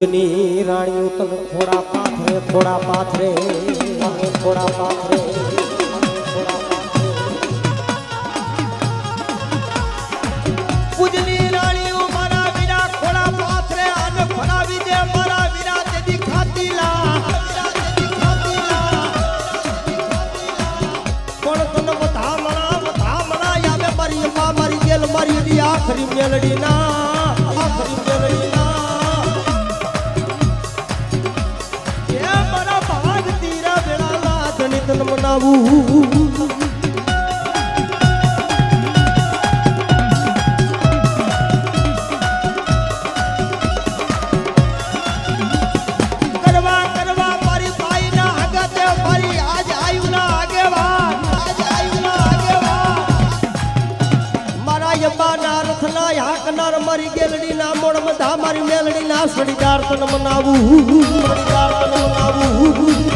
ની રાણીઓ તને થોડા પાથરે થોડા પાથરે થોડા પાથરે પૂજની રાણીઓ મારા વીરા ખોડા પાથરે આને ફરાવી દે મારા વીરા તેદી ખાતીલા કોણ તને બધા મણા આવે મારી અમ્મા મારી ગેલ મારી દી આખરી મેલડી ના આખરી મેલડી ના એ મારા ભાગ તીરા વેળા લાદની તન મનાવું મારી ગેલડી ના મોડ મધા મારી મેલડી ના સડીદાર તન મનાવું સડીદાર તન મનાવું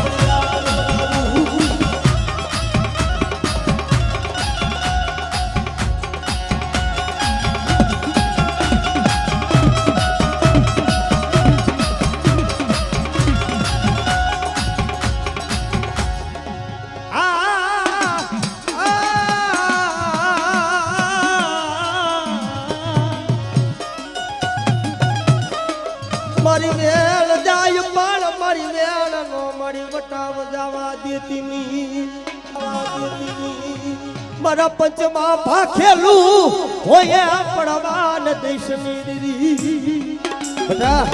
મારી વેળ જાય પણ મારી વેળ નો મારી વટાવ જવા દેતી ની મારા પંચમાં ભાખેલું હોય પડવાન દેશની દીદી બધા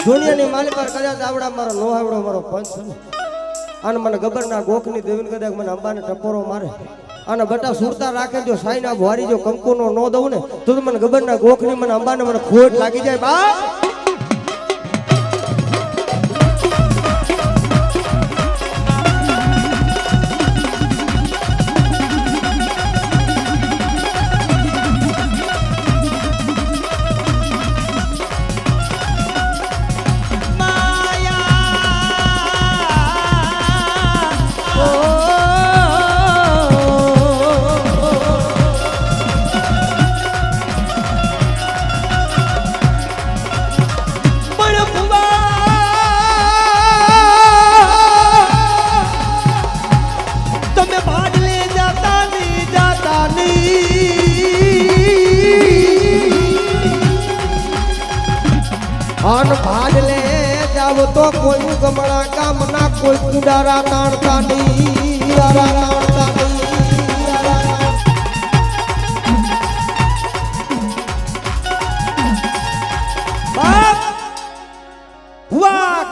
દુનિયાની માલિક પર કદાચ આવડા મારો નો આવડો મારો પંચ અને મને ગબરના ગોખની દેવીને કદાચ મને અંબાને ટપોરો મારે અને બટા સુરતા રાખે જો સાઈના ભવારી જો કંકુનો નો દઉં ને તો મને ગબરના ગોખની મને અંબાને મને ખોટ લાગી જાય બા ભાડ લે જાવ તો કોઈ ગમણા કામ ના કોઈ કુડારા તાણતા નહીં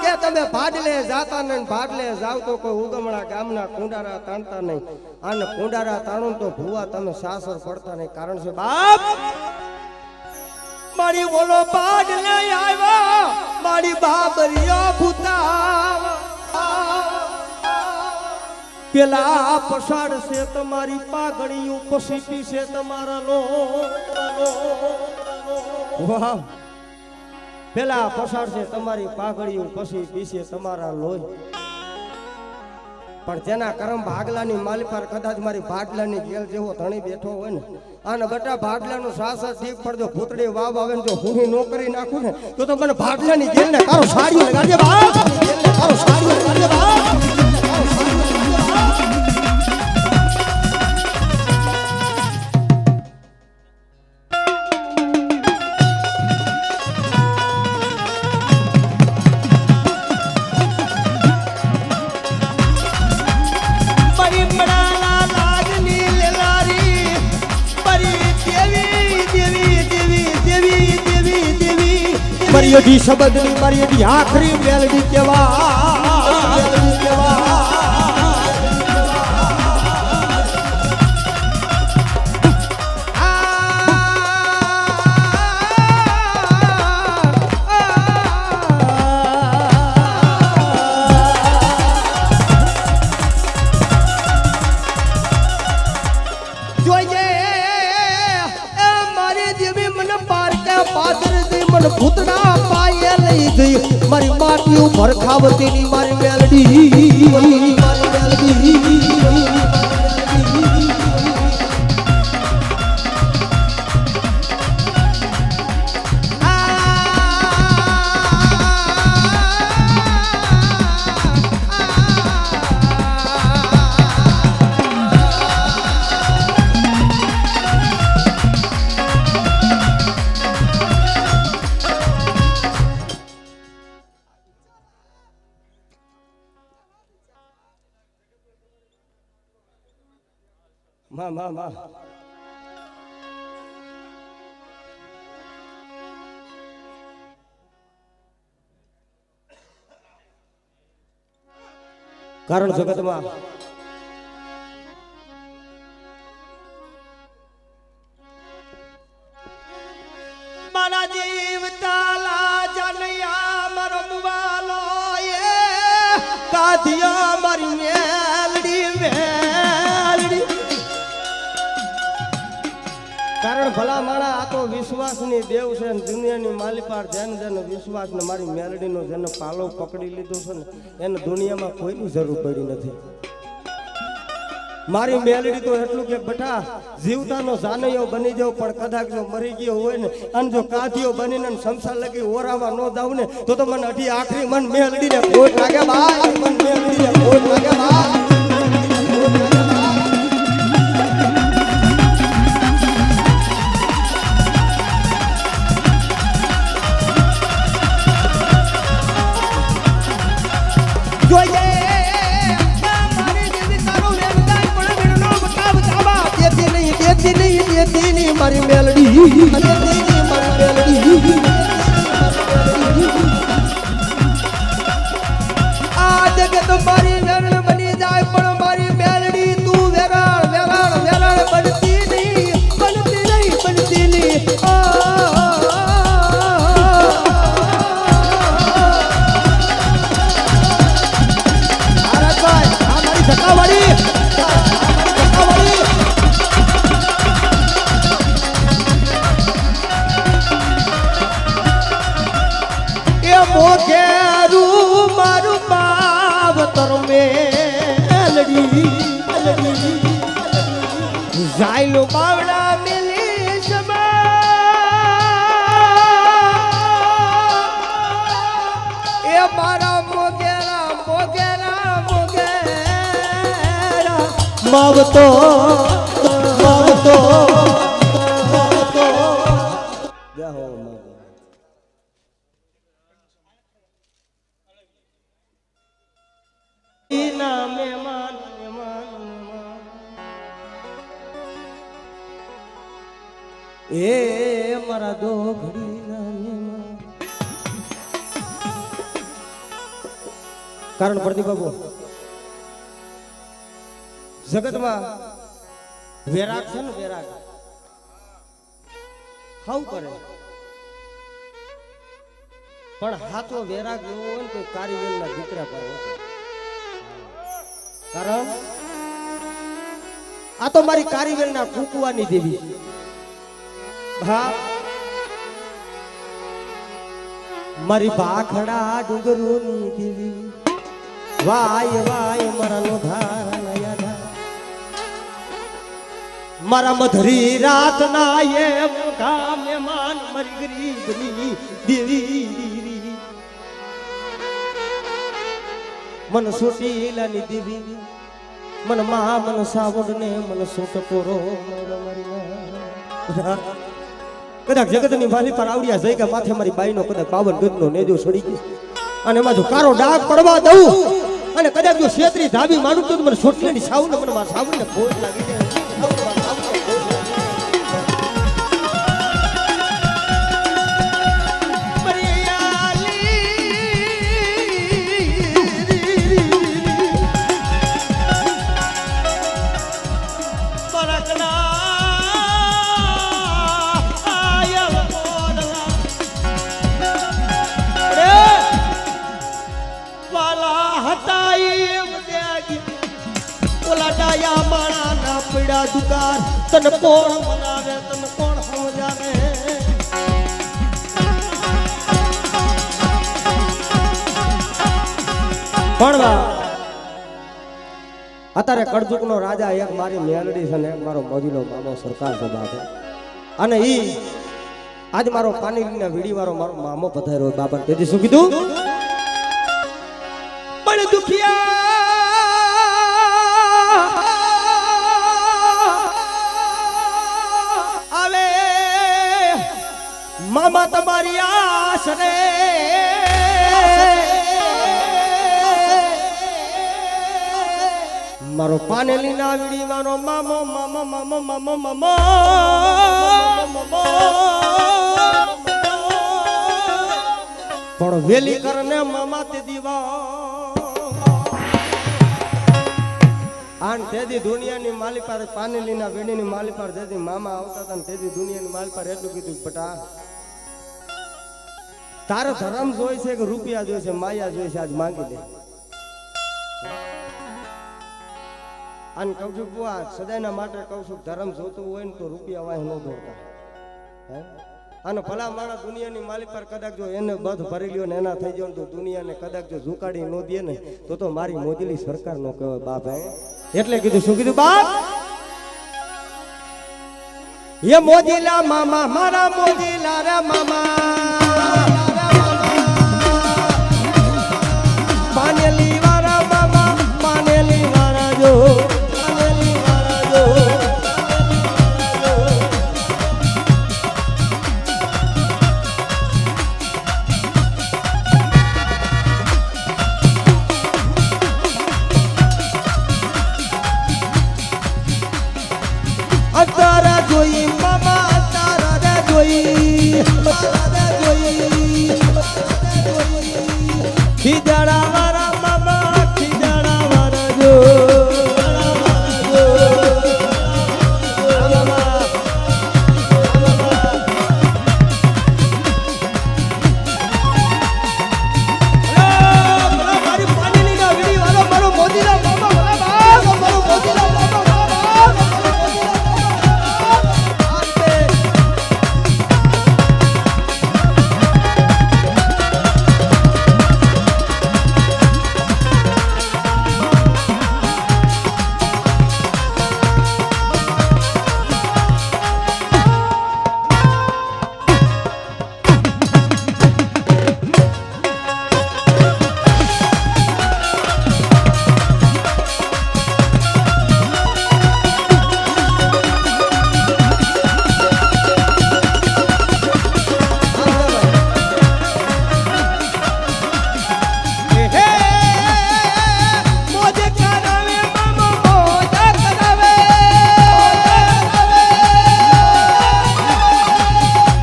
કે તમે ભાડલે જાતા નહીં ભાડલે જાવ તો કોઈ ઉગમણા ગામના કુંડારા તાણતા નહીં અને કુંડારા તાણું તો ભુવા તમે સાસર પડતા નહીં કારણ છે બાપ મારી બોલો પાડ લઈ આવ્યો મારી બાબરીઓ ભૂતા પેલા પસાડ છે તમારી પાઘડી પછી પીશે તમારા લો વાહ પેલા પસાડ છે તમારી પાઘડી પછી પીશે તમારા લોહી પણ જેના કરમ ભાગલાની માલી પર કદાચ મારી ભાડલાની ગેલ જેવો ધણી બેઠો હોય ને અને બટા ભાડલાનું સાસર ઠીક પડજો ભૂતડી વાવ આવે ને જો હું નોકરી નાખું ને તો મને ભાડલાની ગેલ ને કારો સાડીઓ લગાડજે બા કારો સાડીઓ લગાડજે બા મર્યાદી શબ્દની મર્યાદી આખરી મેલડી જોઈએ મારી દેવી મને પારકા પાદર દે મને ભૂતડા પાયે લઈ ગઈ મારી માટી ઉપર ખાવતીની મારી મેલડી માં કારણ જગતમાં મારા જીવતાલા જનયા મારો મુવાલો એ કાધિયા મારી મેલડી કારણ ભલા માણા આ તો વિશ્વાસની દેવ છે ને દુનિયાની માલિપાર જેન વિશ્વાસ ને મારી મેલડીનો જેને પાલો પકડી લીધો છે ને એને દુનિયામાં કોઈની જરૂર પડી નથી. મારી મેલડી તો એટલું કે બેટા જીવતાનો જાનૈયો બની જાવ પણ કદાચ જો મરી ગયો હોય ને અને જો કાધિયો બનીને સંસાર લગી ઓરાવા ન દાવ ને તો મને અઢી આખરી મન મેલડીને ખોટ લાગે ભાઈ, મન મેલડીને ખોટ લાગે ભાઈ. મારી મેલડી આ જગત મારી વેરણ બની જાય પણ મારી મેલડી તું વેરાળ વેરાળ વેરાળ બનતી નહીં ભાઈ આ મારી ધક્કાવાળી મોઘેરું મારું બાવતર મેલડી જાયલો બાવડા મિલી એ મારા મોઘેરા માવતો એ મારા દોઘડીના કારણ પ્રદીપ બાબુ જગતમાં વેરાગ છે ને વેરાગ હાવ કરે પણ હાથો વેરાગ એવો હોય ને તો કારીગરના દીકરા પર કારણ આ તો મારી કારીગરના કુકવાની દેવી હા મારી ભાખડા ડુંગરોની દેવી વાય વાય મારા નો ધારા મારા મધરી રાત ના એ મોઢા મહેમાન મારી ગરીબની દેવી મન સોટીલાની દેવી મન મહા મન સાવડ ને મન સોટ પોરો કદાચ જગતની માલી પર આવડિયા જઈ કે માથે મારી બાઈનો કદાચ 52 ગજનો નેજો સડી ગયો અને એમાં જો કારો ડાઘ પડવા દઉં અને કદાચ જો છેતરી ધાબી માનું તો મને સોટલેની સાવને મને મારા સાવને ખોટ લાગી જાય. દુકાર તને કોણ મનાવે તને કોણ સમજાવે પણ અત્યારે કડજુકનો રાજા એક મારી મેલડી છે ને એક મારો મોજીનો મામો સરકાર સભા છે અને ઈ આજ મારો પાણીના વીડી વાળો મારો મામો પધાર્યો બાબા તેથી શું કીધું પણ દુખિયા મામા તમારી આસ રે મારો પાનેલી ના વીડી મારો મામો મામો મામો મામો મામો પણ વેલી કરને મામા તે દીવા આન તેદી દુનિયાની માલી પર પાનેલી ના વીડીની માલી પર જેથી મામા આવતા હતા તેદી દુનિયાની માલી પર એટલું કીધું બટા તારો ધર્મ જોઈ છે કે રૂપિયા જોઈ છે માયા જોઈ છે આજ માંગી લે અને કહું છું બુઆ સદાયના માટે કહું છું ધર્મ જોતું હોય ને તો રૂપિયા વાય ન દોડતા અને ભલા માણસ દુનિયાની માલિક પર કદાચ જો એને બધ ભરી લ્યો ને એના થઈ ગયો તો દુનિયાને કદાચ જો ઝુકાડી ન દે ને તો મારી મોદીલી સરકાર નો કહેવાય બાપ હે એટલે કીધું શું કીધું બાપ એ મોદીલા મામા મારા મોદીલા રે મામા પાનેલી વાળા મામા પાનેલી વાળા જો તારા જોઈ મામા તારા જોઈ ખીજાડા વાળા મામા ખીજાડા વાળા જો મારી પાણીની ના વીડી વાળો મારો મોદીના મામા મારો મોદીના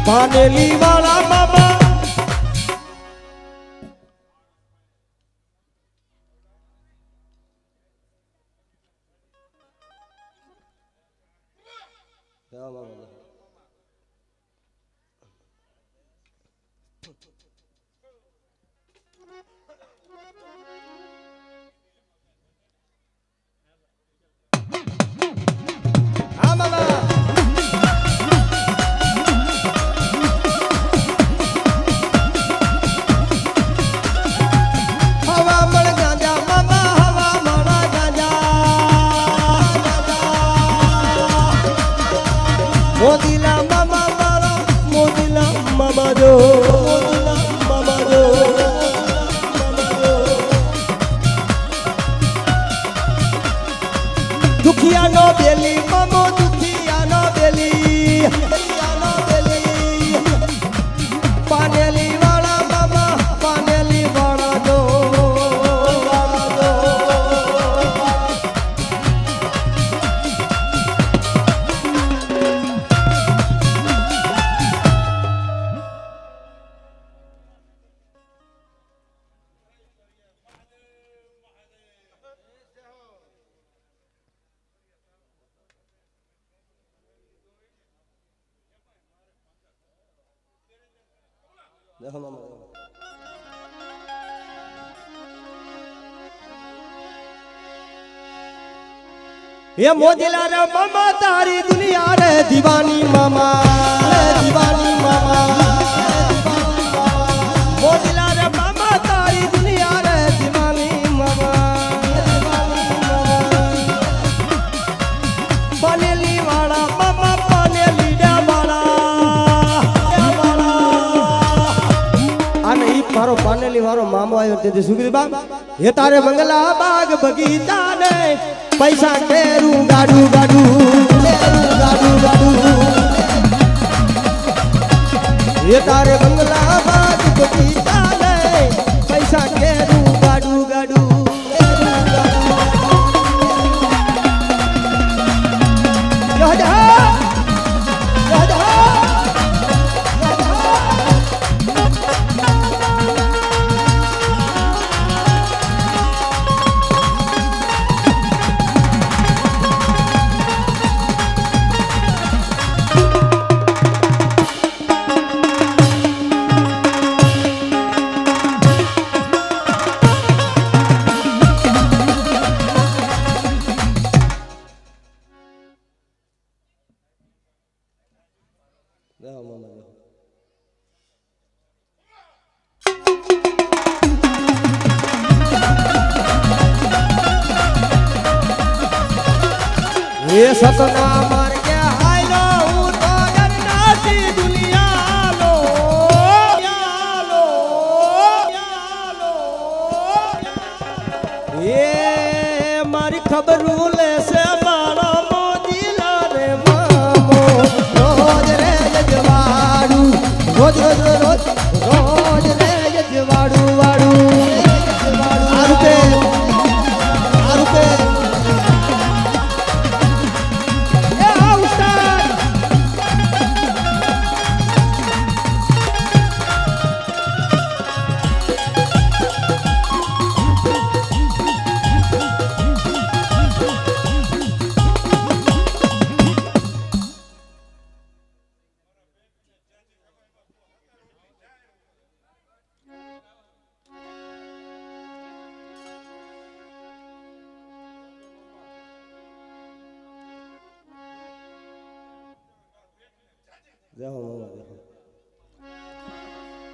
પાનેલી વાળા મામા હા મામા મોદીલા મામા મારા મોદીલા મામા જો મોદીલા મામા જો દુખિયાનો બેલી મામો દુખિયાનો બેલી પાનેલી વાળા મામા પાનેલી વાળા જો देखो मामा ये मोदीला रे मामा तारी दुनिया रे दीवानी मामा दीवानी मामा मोदीला रे मामा तारी दुनिया रे दीवानी मामा पानेली वाला मामा पानेली डा मारो पानेली वारो मामो आयो ते सुखी बाप ये तारे मंगला बाग बगीचा ने पैसा केरू गाडू गाडू गाडू गाडू ये तारे मंगला बाग बगीचा ने पैसा केरू गाडू गाडू એ સતના માર્ગે હાયલો હું તો ગરનાથી દુનિયા લો એ મારી ખબરું લેશે મારો મોદીલો રે મામો રોજ રે જજવાડું રોજ રોજ રોજ રોજ રે જજવાડું વાડું આ રૂપે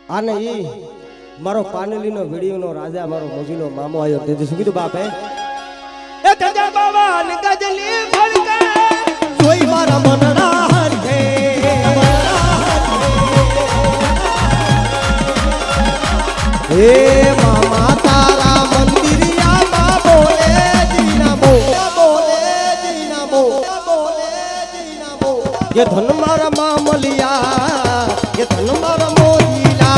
આને ઈ મારો પાનેલીનો વિડીયોનો રાજા મારો મોજીલો મામો આવ્યો તે શું કીધું બાપે એ ગજા બાબા ને ગજલી ફડકે જોઈ મારા મનના હરખે હે મામા તારા મંદિરિયામાં બોલે જીના બોલે ये धन मारा मामलिया ये धन मारा मोदीला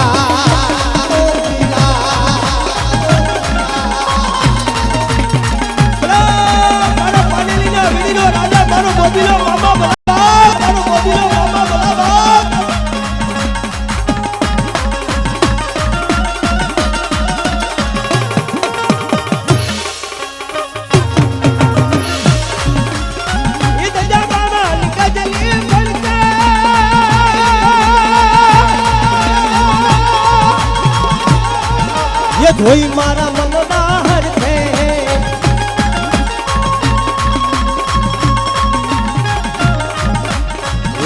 मारो पानेलीना वीडियो राजा मारो मोदीलो मामा बोला मारो मोदीलो मामा बोला ये धोई मारा मनना हरखे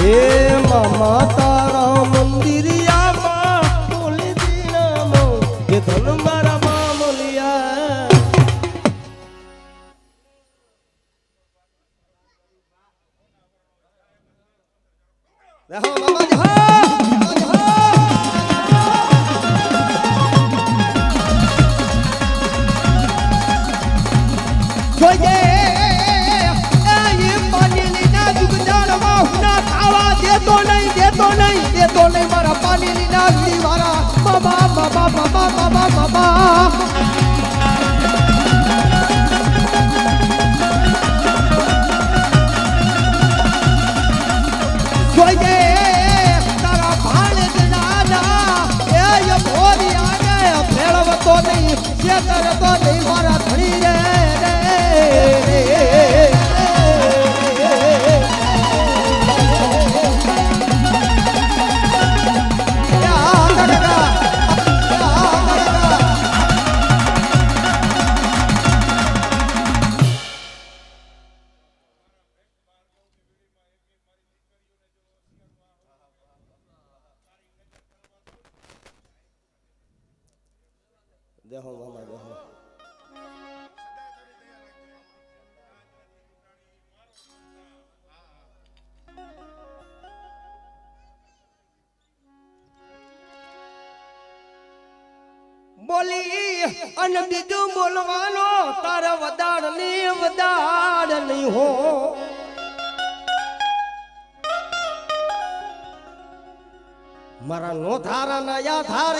ए मामा तारा मंदिरियाમાં બોલી દીનામો ये धन मारा मामलिया देखो मामा जहाँ જોઈએ એ પાનેલીના જુગદારમાં હુના ખાવા દેતો નહીં મારા પાનેલીના દીવારા બાબા જોઈએ તારા ભાણેજ નાના એ ભોરી આગે ભેળવતો નહીં શેતરતો નહીં મારા ધણી રે દેહો મામા દેહો બોલી અને બીજું બોલવાનો તારા વદાડ નહીં હો મારા નો થારા ના યાધાર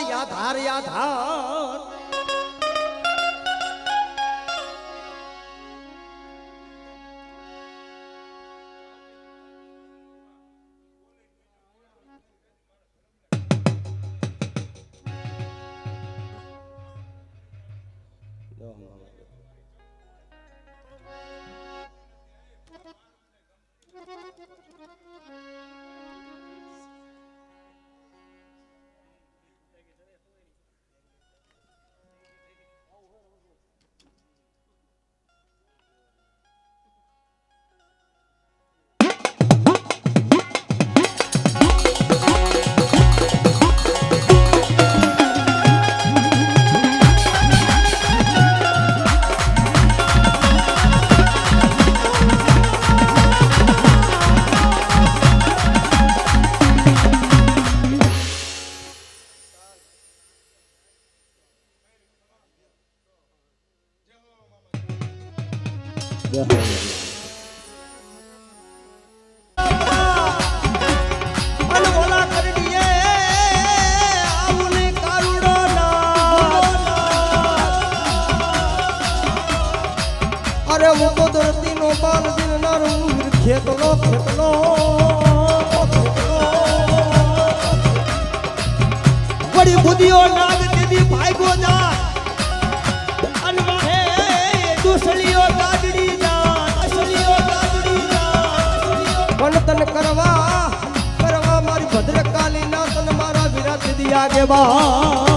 અને ઓલા કરડીએ આવું ને કારુડો અરે હું તો ધરતી નો બાલ દિલનાર ખેતલો ખેતલો વળી બુદ્ધિઓ નાગ દીદી ભાગ્યો જા અને હે દુસલીઓ ગાજડી જા અસલીઓ ગાજડી જા પણ તન કરવા મારી ભદ્રકાલી ના તન મારા વિરાટ દીદી આગે બા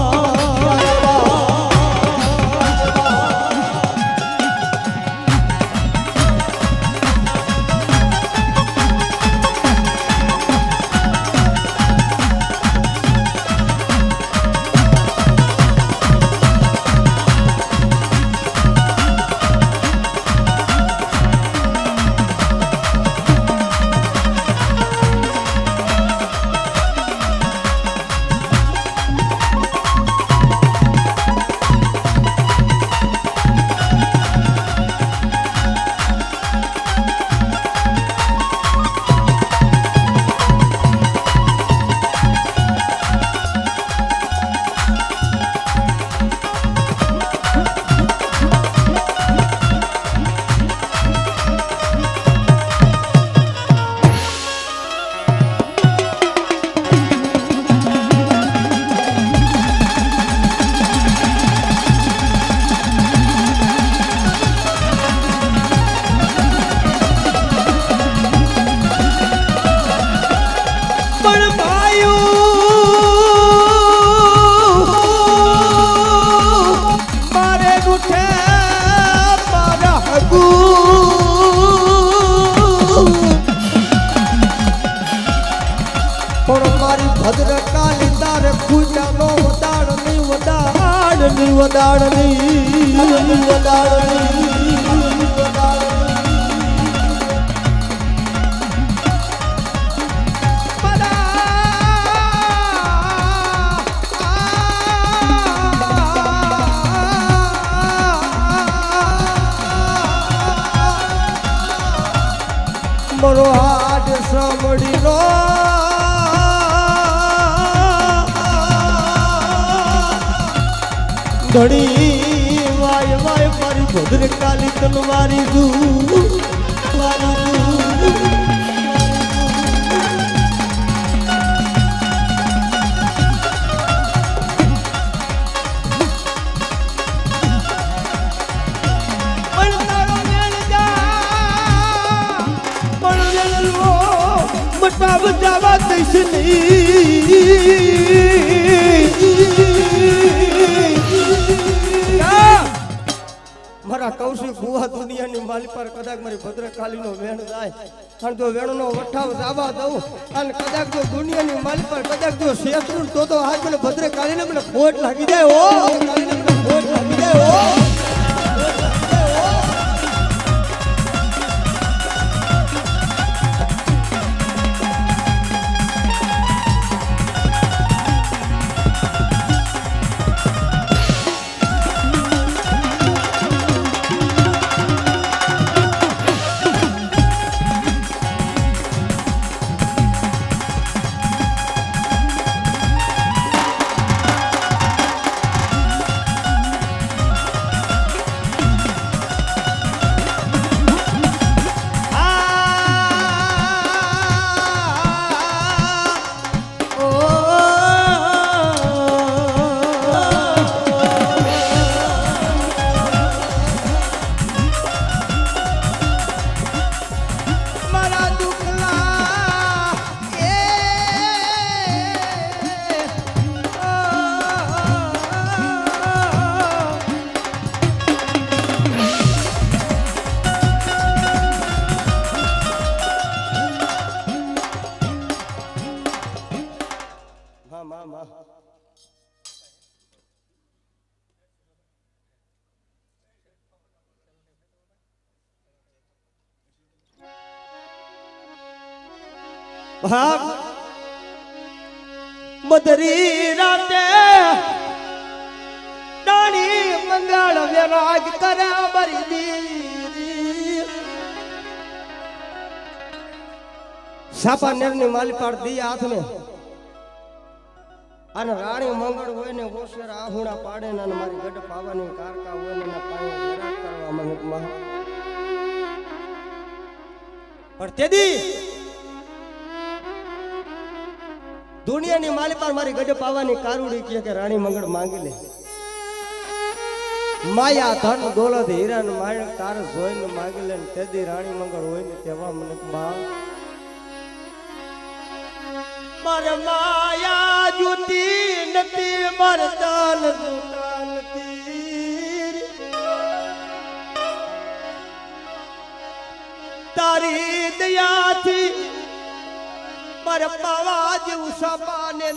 ભદ્રકાલી તારે ખુજાનો વદાડની વદાડની વદાડની મરો હાડ સાંભળી રો ઘડી વાય વાય મારી ભદ્રકાલી તલવારી દૂ બતાવ જવા દઈશ મારા કૌશિક ભુવા દુનિયાની માલી પર કદાચ મારી ભદ્રકાલીનો વેણ જાય અને જો વેણનો વઠાવ જવા દઉં અને કદાચ જો દુનિયાની માલી પર કદાચ જો શેત્રુ તો આજ મને ભદ્રકાલીને મને ખોટ લાગી જાય ઓ કાલીને મને ખોટ લાગી જાય ઓ ભાગ મધરી રાતે ડાણી મંગળ વિરાજ કરે મારી દીદી સાપા નેરની માલપાડ દી હાથ में અને રાણી મંગળ હોય ને ઓસેર આહુણા પાડે ને અને મારી ગઢ પાવાની કારકા હોય ને એના પાયો જરાક કરવા મને માં પણ તેદી દુનિયાની માલી પર મારી ગઢ પાવાની કારુડી કે રાણી મંગળ માંગી લે માયા ધન દોલત હીરા ને માણક તાર જોઈને માંગી લે તેદી રાણી મંગળ હોય ને તેવા મને માં માર માયા જુતી નથી માર દાન જુતા નથી તારી દયાથી માર પાવા જેવું સાપાને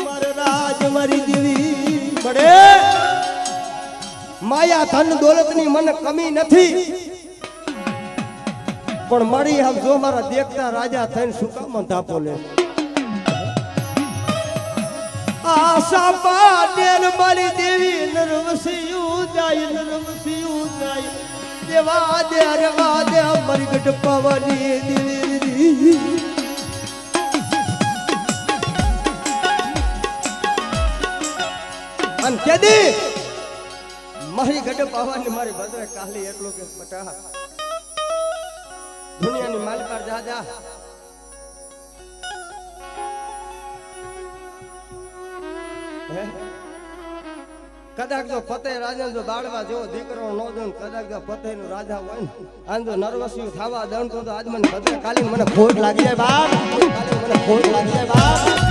માર રાજ મારી દેવી બડે માયા ધન દોલતની મને કમી નથી પણ મારી આમ જો મારા દેખતા રાજા થઈને શું કામ ધાપો લે આશા પાટેલ મારી દેવી નરવસિયું જાય દેવા દે અરે વાદે મારી ગઢ પાવાની દેવી અન કેદી મારી ગઢ પાવાની મારી ભદ્ર કાલી એટલું કે બટા દુનિયાની માલ પર જા જા કદાચ જો ફતેહ રાજા જો બાળવા જેવો દીકરો નો દઉં કદાચ જો ફતેહ નું રાજા હોય ને આમ જો નર્વસિયું થવા દઉં તો આજ મને ભદ્ર કાલી મને ખોટ લાગી જાય બાપ કાલી મને ખોટ લાગી જાય બાપ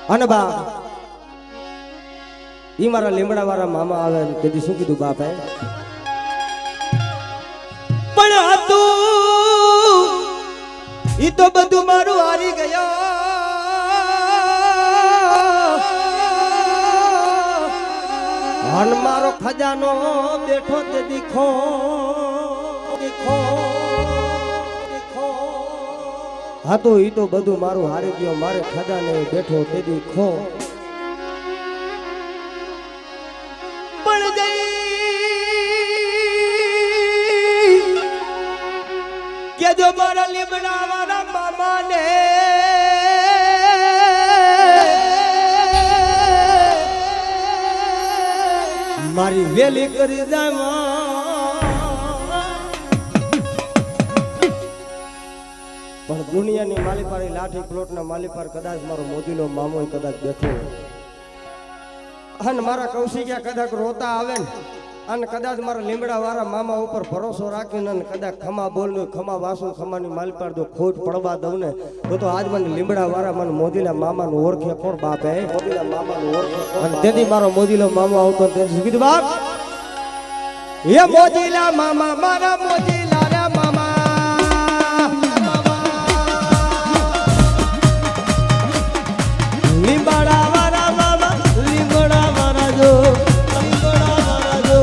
અને બા ઈ મારા લીમડા વાળા મામા આવે તેથી શું કીધું બાપ હે પણ હતું ઈ તો બધું મારું હારી ગયો હન મારો ખજાનો બેઠો તે દીખો દીખો હા તો ઈ તો બધું મારું હારી ગયો મારે ખજાને બેઠો તેદી ખો પણ ગઈ કે જો મારા લીમડા વાળા મામાને મારી વેલી કરી જાય પણ દુનિયાની માલિપારી લાઠી પ્લોટના માલિપાર કદાચ મારો મોદીનો મામો કદાચ બેઠો અને મારા કૌશિક્યા કદાચ રોતા આવે ને અને કદાચ મારા લીમડા વાળા મામા ઉપર ભરોસો રાખીને અને કદાચ ખમા બોલનું ખમા વાસુ ખમાની માલિપાર જો ખોટ પડવા દઉં ને તો આજ મને લીમડા વાળા મને મોદીલા મામાનું ઓળખે કોણ બાપ હે મોદીલા મામાનું ઓળખે અને તેથી મારો મોદીલો મામો આવતો તે કીધું બાપ હે મોદીલા મામા મારા મોદીલા રે મામા લીમડા વાળા મામા લીમડા વાળા જો લીમડા વાળા જો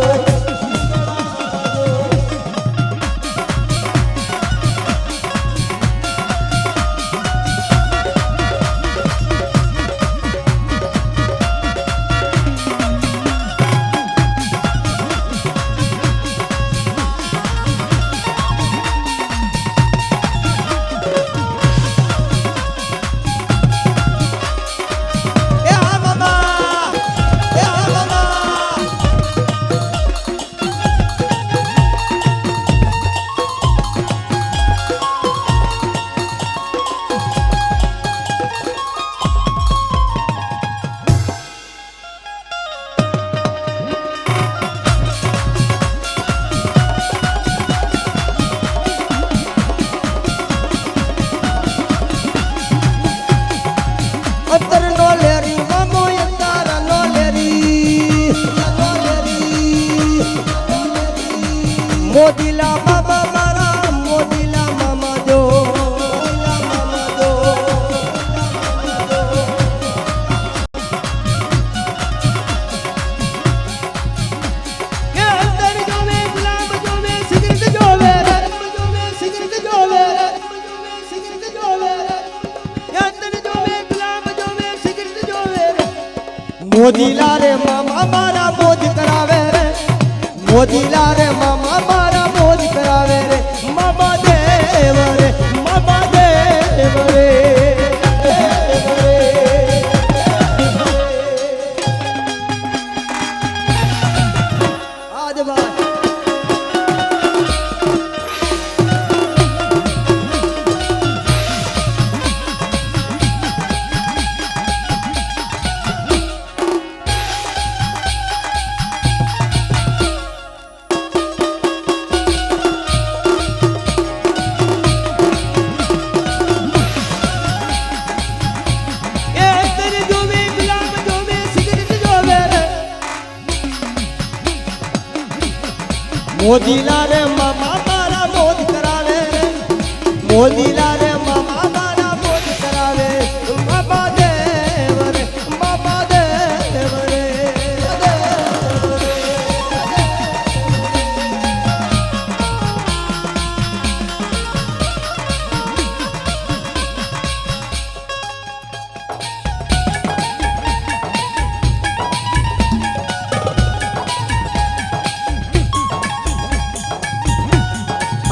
મોદીલા બાબા મારા મોદીલા મામા જો મોજીલા રે મામા મારા મોજ કરાવે રે મામા દેવ રે મામા દેવ રે આજ વાત મોજીલા રે મામા મારા મોજ કરાવે રે મોજીલા રે મામા મારા મોજ કરાવે મામા દેવ રે મામા દેવ રે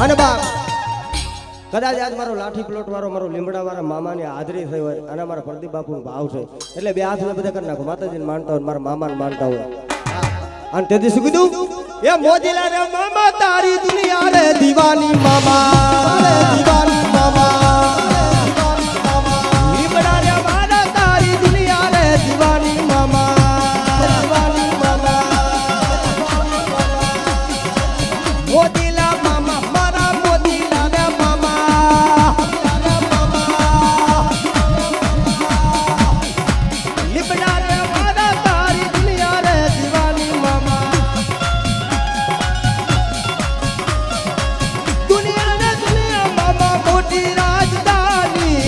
અને બા કદાચ આજ મારો લાઠી પ્લોટ વાળો મારો લીમડા વાળા મામાની હાજરી થઈ હોય અને મારા પ્રદીપ બાપુનો ભાવ છે એટલે બે હાથ બધા કરી નાખો માતાજીને માનતા હોય મારા મામાને માનતા હોય અને તેથી શું કીધું એ મોજીલા રે મામા તારી દુનિયા રે દીવાની મામા દીવાની મામા લીમડા રે મારા તારી દુનિયા રે દીવાની મામા દીવાની મામા મોજીલા મામા મારા મોજીલા રે મામા લીમડા રે મારા તારી દુનિયા રે દીવાની મામા દુનિયા રે દુનિયા મામા મોટી રાજધાની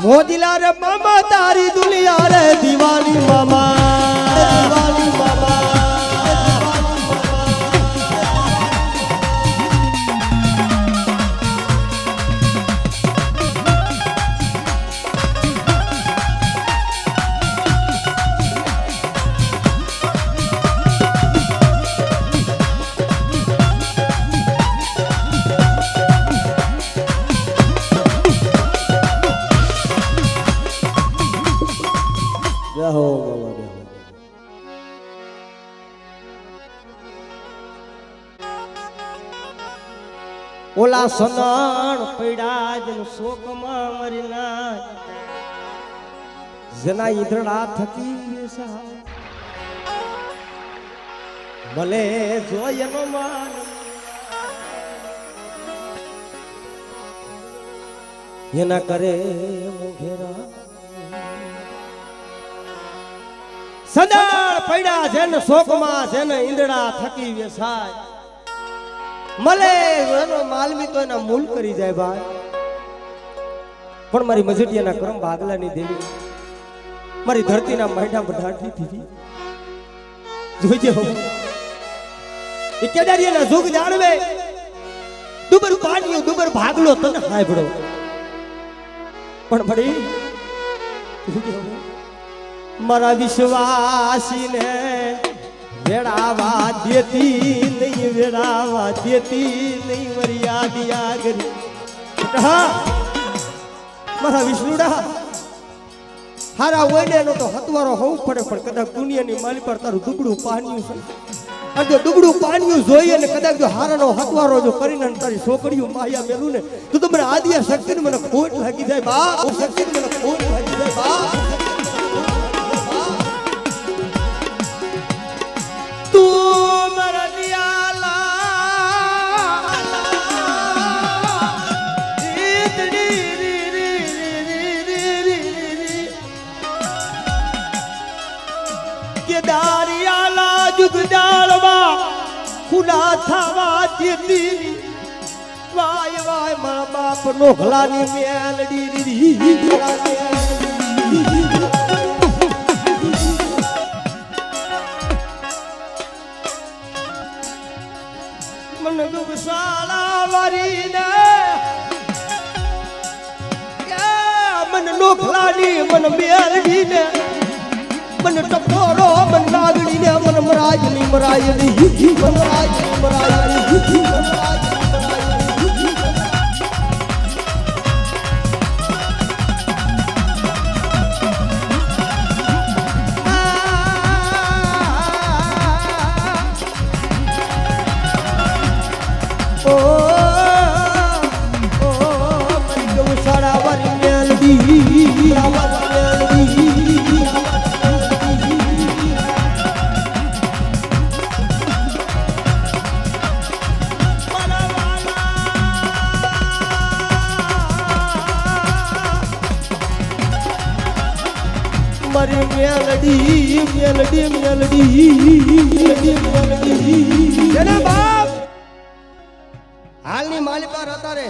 મોજીલા રે મામા તારી દુનિયા રે દીવાની મામા દીવાની મામા જય હો બાબા જય હો. ઓલા સનણ પૈડા જન શોકમાં મરી નાય જેના ઈંધણા થકી સહાય ભલે જોયનો માન એના કરે મુઘેરા સદાળ પૈડા જેન શોકમાં જેને ઈંદડા થકી વેસાય મલે એનો માલમી તો એના મૂલ કરી જાય ભાઈ પણ મારી મજેટિયાના કરમ ભાગલાની દેવી મારી ધરતીના મહિના બઢાટી દીધી જોઈજે હો એ કેદારીના જોગ જાણવે દુબર પાણીઓ દુબર ભાગલો તને સાંભળો પણ ભડી મારા વિશ્વાસીને વેડાવા દેતી નહીં વેડાવા દેતી નહીં મર્યાદી આગળ મારા વિષ્ણુડા હારા ઓઈડેનો તો હતવારો હોવું પડે પણ કદાચ દુનિયાની માલી પર તારું દુબળું પાણ્યું છે અને જો દુબળું પાણ્યું જોઈએ ને કદાચ જો હારાનો હતવારો જો કરીને તારી છોકરીઓ માયા મેલું ને તો મને આદિયા શક્તિને મને ખોટ લાગી જાય બા શક્તિને મને ખોટ લાગી જાય બા તું મારા કેદારિયાલા જુગદાળમાં ખુલા થવા દેતી વાય વાય મા બાપ નો ભલાની મેલડી મન દુબસાલા વારીને મન નો ભલાની મન મેલડીને મન મન ટપોરો મન નાગણી ને મન મરાયલી મરાયલી મરાયલી મરાયલી મારી મેલડી મેલડી મેલડી મેલડી જેના બાપ હાલની માલિકાર હતા રે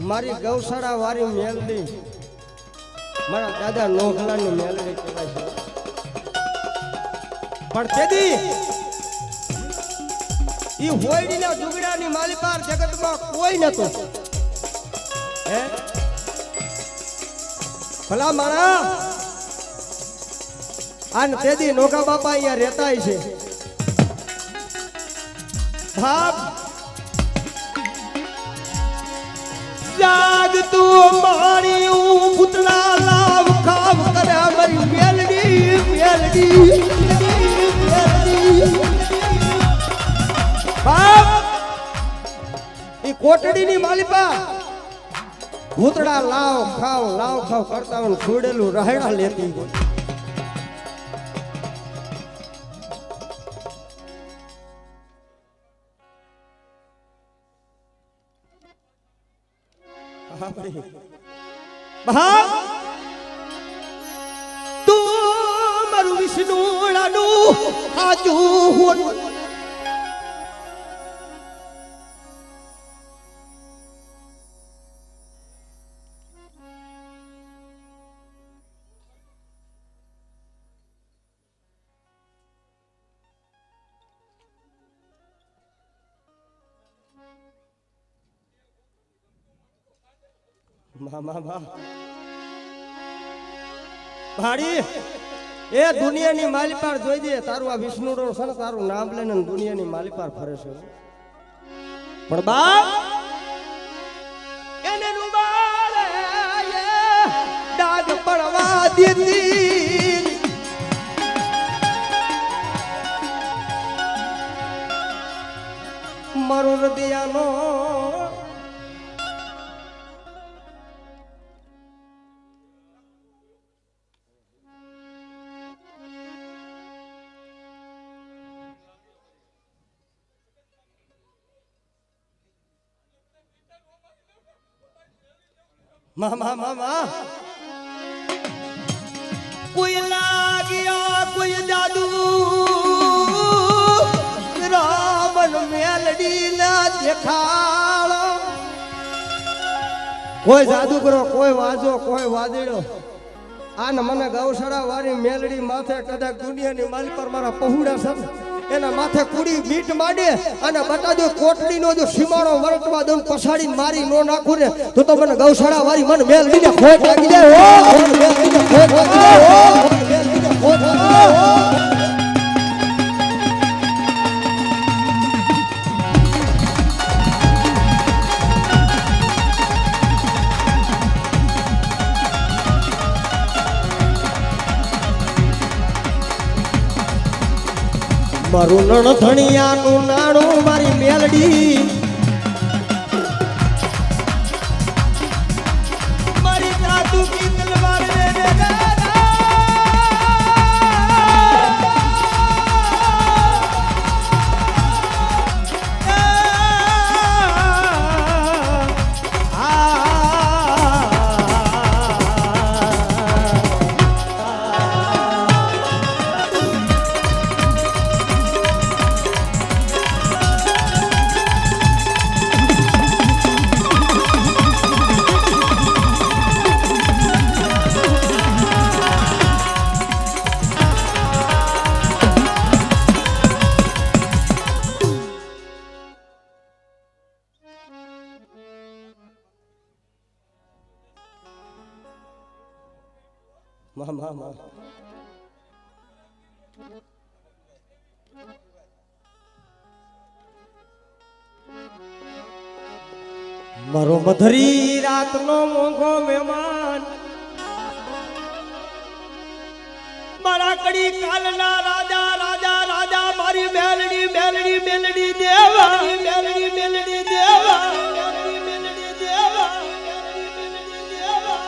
મારી ગૌશાળા વાળી મેલડી મારા દાદા નોખલાની મેલડી કહેવાય છે પણ તેદી ઈ હોયડીના જુગડાની માલિકાર જગતમાં કોઈ નતો હે ભલા મારા આન તેદી નોકા બાપા અહીંયા રહેતા છે બાપ જાગ તું મારી પુતળા લાવ ખાવ કરે મારી મેલડી મેલડી બાપ ઈ કોટડીની માલિપા ભૂતડા લાવ ખાવ કરતા હું છોડેલું રહેડા લેતી તું મારું વિષ્ણુડાનું હાજુ ભાડી એ દુનિયાની માલિપાર જોઈ દે તારું આ વિષ્ણુ છે ને તારું નામ લઈને દુનિયાની માલિપાર ફરે છે પણ બાપ એને નુબાળે ડાગ પડવા દીધી મારું હૃદયનો મામા કોઈ લાગ્યા કોઈ જાદુ રામન મેલડી ના દેખાડો કોઈ જાદુ કરો કોઈ વાજો કોઈ વાદળો આને મને ગૌશાળા વાળી મેલડી માથે કદાચ દુનિયાની માલ પર મારા પહોળા છે એના માથે કુડી બીટ માંડે અને બતાજો કોટડીનો જો સીમાડો વરટવા દઉં પછાડીને મારી નો નાખું ને તો મને ગૌશાળા વાળી મને મેલડીને ખોટ લાગી જાય હો મેલડીને ખોટ લાગી જાય હો મેલડીને ખોટ લાગી જાય હો મારું નણધણિયાનું નાણું મારી મેલડી મારી જાદુ કી તલવાર મા મારો મધરી રાતનો મોંઘો મહેમાન મારા કડી કાલના રાજા રાજા રાજા મારી મેલડી મેલડી મેલડી દેવા મેલડી મેલડી દેવા મેલડી મેલડી દેવા મેલડી મેલડી દેવા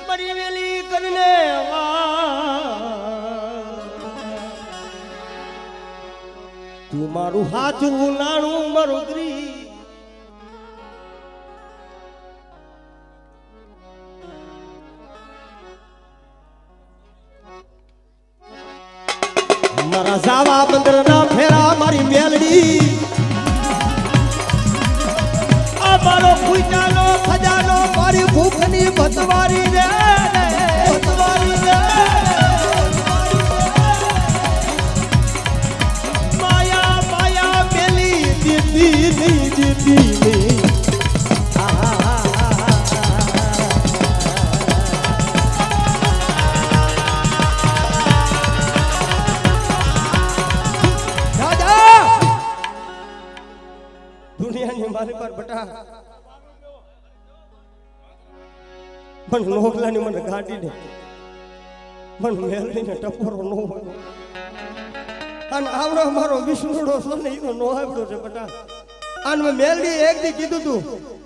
મારી વેલી કરને તું મારું હાથું નાણું મારું ગ્રી મારા જાવા બંદર ના ફેરા મારી મેલડી આ મારો પૂજાનો ખજાનો મારી ભૂખની ભતવારી રે ભતવારી રે માયા માયા મેલી દીદી દીદી દુનિયાની મારી પર બટા પણ નોકલાની મને ગાડી ને પણ મેલડી ને ટપોરો નો હોય અને આવડો મારો વિષ્ણુડો છે ને એનો નો આવડો છે બટા અને મેં મેલડી એક દી કીધું તું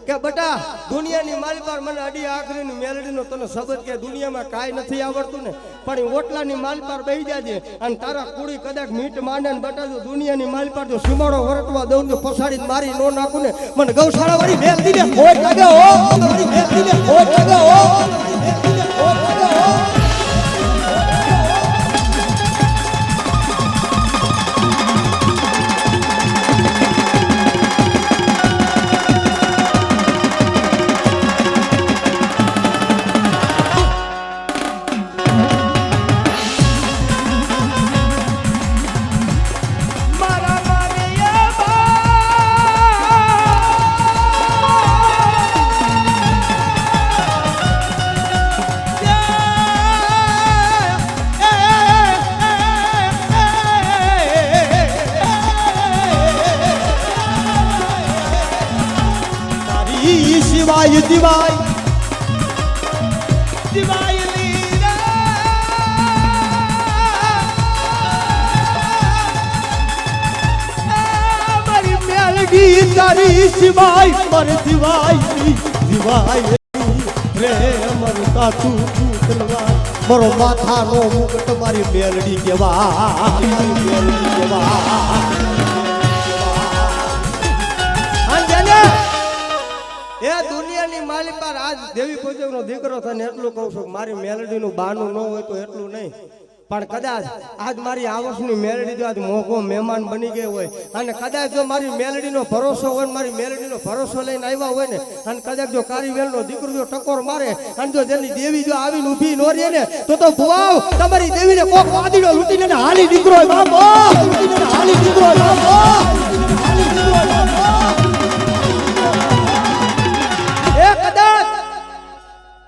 કે બટા દુનિયાની મારી પર મને અડી આખરીની મેલડીનો તને શબ્દ કે દુનિયામાં કાંઈ નથી આવડતું ને પણ એ ઓટલાની માલ પર બેહી જાજે અને તારા કુડી કદાચ મીટ માંડે ને બટા જો દુનિયાની માલ પર જો સીમાડો વરટવા દઉં તો પછાડીને મારી નો નાખું ને મને ગૌશાળા વાળી મેલડી ને હોટ લાગે હો મારી મેલડી ને હોટ લાગે હો મારી મેલડી ને હોટ લાગે હો દિવાય દિવાય દિવાય મારી મેલડી તારી સિવાય મર દિવાય દિવાય રે મર કાતું તલવાર મારો માથાનો મુકટ મારી મેલડી કેવા મેલડી કેવા એ દુનિયાની માલી પર આજ દેવી પૂજકનો દીકરો થાય ને એટલું કહું છું મારી મેલડીનું બાનું ન હોય તો એટલું નહીં પણ કદાચ આજ મારી આવસની મેલડી જો આજ મોકો મહેમાન બની ગઈ હોય અને કદાચ જો મારી મેલડીનો ભરોસો હોય મારી મેલડીનો ભરોસો લઈને આવ્યા હોય ને અને કદાચ જો કારીવેલનો દીકરો જો ટકોર મારે અને જો જેની દેવી જો આવીને ઊભી નો રહે ને તો ભુવાઓ તમારી દેવીને કોક વાદીડો લૂટીને હાલી દીકરો બાપો લૂટીને હાલી દીકરો બાપો હાલી દીકરો બાપો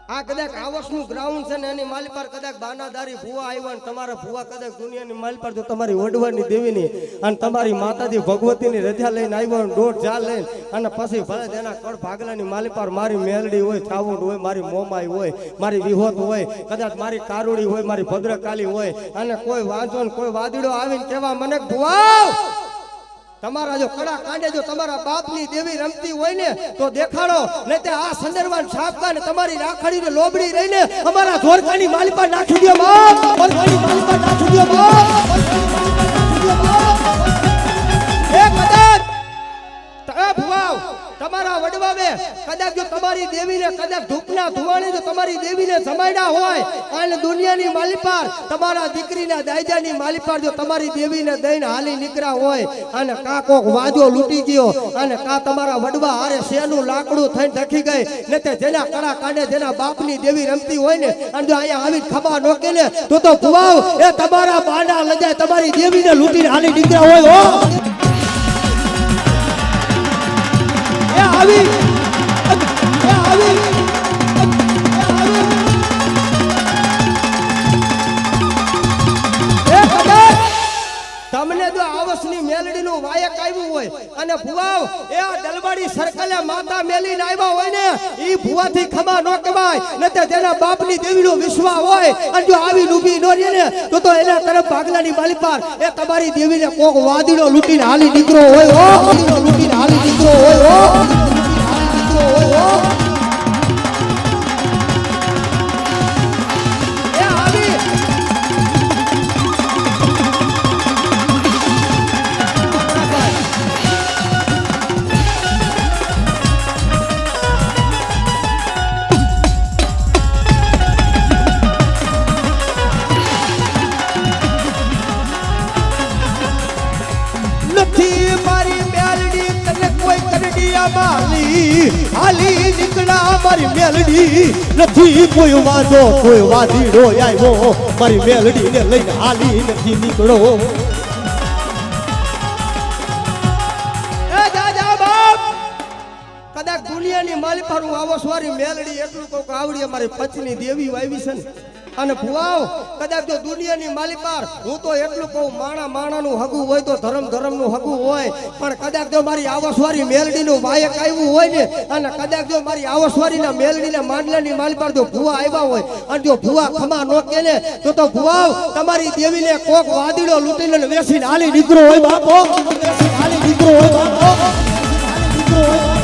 આ કદાચ આવસનું ગ્રાઉન્ડ છે ને એની માલી પર કદાચ બાનાદારી ભુવા આવ્યા ને તમારા ભુવા કદાચ દુનિયાની માલી પર જો તમારી વડવાની દેવીની અને તમારી માતાજી ભગવતીની રજા લઈને આવ્યો ને દોઢ જા લઈને અને પછી ભલે તેના કડ ભાગલાની માલી પર મારી મેલડી હોય ચાવુંડ હોય મારી મોમાઈ હોય મારી વિહોત હોય કદાચ મારી કારુડી હોય મારી ભદ્રકાલી હોય અને કોઈ વાંચો ને કોઈ વાદીડો આવીને કેવા મને ભુવા તમારા જો કડા કાંડે જો તમારા બાપની દેવી રમતી હોય ને તો દેખાડો ને તે આ સંદર્ભમાં છાપકા ને તમારી રાખડીને લોબડી રહીને અમારા ધોરકાની માલી પર નાખી દો બાપ ધોરકાની માલી પર નાખી દો બાપ એ કદાચ એ ભુવાઓ તમારા વડવાવે કદાચ જો તમારી દેવીને કદાચ ધૂપના ધુવાણે જો તમારી દેવીને જમાડ્યા હોય અને દુનિયાની માલી પર તમારા દીકરીના દાયજાની માલી પર જો તમારી દેવીને દઈને હાલી નીકળ્યા હોય અને કા કોક વાજો લૂટી ગયો અને કા તમારા વડવા હારે શેનું લાકડું થઈને ઢકી ગઈ ને તે જેના કડા કાંડે જેના બાપની દેવી રમતી હોય ને અને જો અહીંયા આવી ખબા નોકે ને તો ભુવાઓ એ તમારા બાંડા લજાય તમારી દેવીને લૂટીને હાલી નીકળ્યા હોય હો આવી એ કદાચ અને ભુવાઓ એ આ દલવાડી સર્કલે માતા મેલીને આવ્યા હોય ને ઈ ભુવાથી ખમા ન કમાય નતે તેના બાપની દેવીનો વિશ્વાસ હોય અને જો આવી ઊભી ન રહે ને તો એના તરફ ભાગલાની માલી પર એ તમારી દેવીને કોક વાદીનો લૂટીને હાલી નીકળો હોય હો વાદીનો લૂટીને હાલી નીકળો હોય હો હાલી નીકળા મારી મેલડી નથી કોઈ વાંધો કોઈ વાદીડો આવ્યો મારી મેલડી ને લઈને હાલી નથી નીકળો એ દાદા બાપ કદાચ દુનિયાની માલી પર હું આવો સ્વારી મેલડી એટલું કહું આવડી અમારી પછની દેવી વાવી છે ને અને ભુવાઓ કદાચ જો દુનિયાની માલી પર હું તો એટલું કહું માણાનું હગું હોય તો ધર્મનું હગું હોય પણ કદાચ જો મારી આવસવારી મેલડીનું વાયક આવ્યું હોય ને અને કદાચ જો મારી આવસવારીના મેલડીના માંડલાની માલી પર જો ભુવા આવ્યા હોય અને જો ભુવા ખમા ન કે ને તો ભુવાઓ તમારી દેવીને કોક વાદીડો લૂટીને વેસીને હાલી નીકળો હોય બાપો વેસીને હાલી નીકળો હોય બાપો નીકળો હોય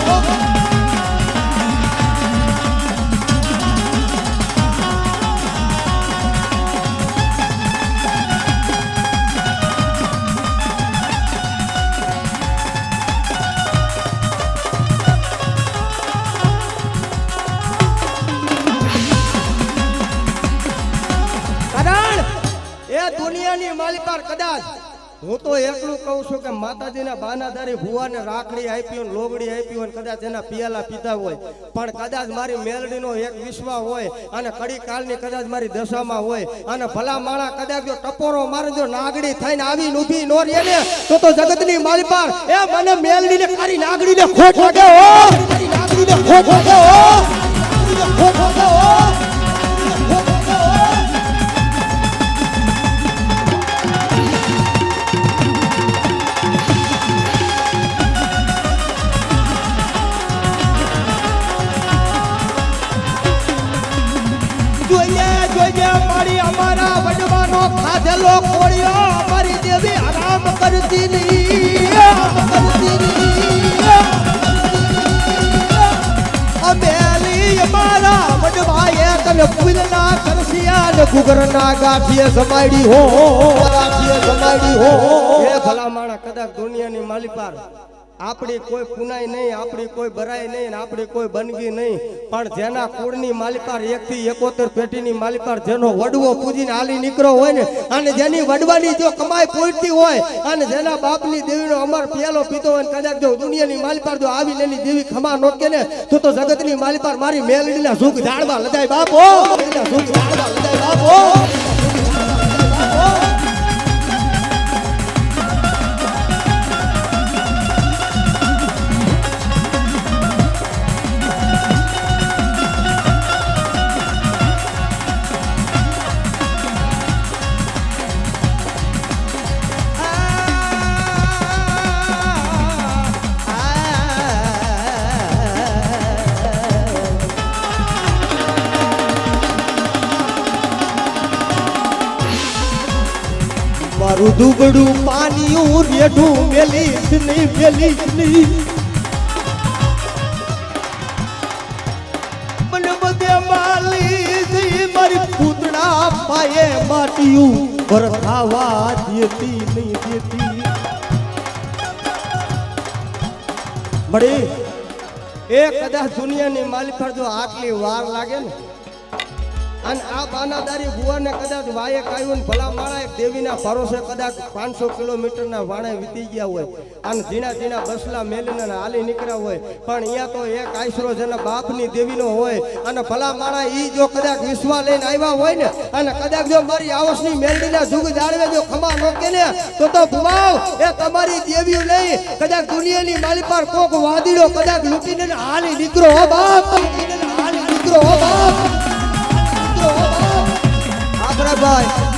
દુનિયાની માલી પર કદાચ હું તો એટલું કહું છું કે માતાજીના બાનાદારી ભુવાને રાખડી આપી હોય લોગડી આપી હોય કદાચ એના પિયાલા પીધા હોય પણ કદાચ મારી મેલડીનો એક વિશ્વાસ હોય અને કડી કાળની કદાચ મારી દશામાં હોય અને ભલા માણા કદાચ જો ટપોરો મારે જો નાગડી થઈને આવીને ઊભી નો રહે ને તો જગતની માલી પર એ મને મેલડીને તારી નાગડીને ખોટ વાગે હો તારી નાગડીને ખોટ વાગે હો ખોટ વાગે હો મારી અમારા વડવાનો ખાધેલો કોળિયો અમારી દેવી આરામ કરતી નહીં અમેલી અમારા વડવાએ તને ફૂલના કરસિયા ને ગુગરના ગાંઠીએ જમાડી હો ગાંઠીએ જમાડી હો એ ભલા માણા કદાચ દુનિયાની માલી પર આપણી કોઈ પુનાઈ નહીં આપણી કોઈ બરાઈ નહીં આપણી કોઈ બનગી નહીં પણ જેના કુળની માલી પર 1 થી 71 પેટીની માલી પર જેનો વડવો પૂજીને હાલી નીકળો હોય ને અને જેની વડવાની જો કમાઈ પૂરતી હોય અને જેના બાપની દેવીનો અમર પેલો પીતો હોય કદાચ જો દુનિયાની માલી પર જો આવી લેની દેવી ખમા નો કે ને તો જગતની માલી પર મારી મેલડીના ઝૂક ઝાડવા લદાય બાપો ઝૂક ઝાડવા લદાય બાપો મારું દુબડું પાણીયું રેઢું મેલીશ નહીં મને બધે માલી મારી પૂતળા પાયે માટીયું વરખાવા દેતી નહીં દેતી મળે એ કદાચ દુનિયાની માલી પર જો આટલી વાર લાગે ને અને આ બાનાદારી ભુવાને કદાચ વાયક આવ્યું ને ભલા માણા એક દેવીના ભરોસે કદાચ 500 કિલોમીટરના વાણે વીતી ગયા હોય અને ઝીણા બસલા મેલીને હાલી નીકળ્યા હોય પણ અહીંયા તો એક આશરો જેના બાપની દેવીનો હોય અને ભલા માણા ઈ જો કદાચ વિશ્વાસ લઈને આવ્યા હોય ને અને કદાચ જો મારી આવસની મેલડીના જુગ જાળવે જો ખમા નો કે ને તો ભુવાઓ એ તમારી દેવીઓ નહીં કદાચ દુનિયાની માલી પર કોક વાદીડો કદાચ લૂટીને હાલી નીકળો હો બાપ હાલી નીકળો હો બાપ ભાઈ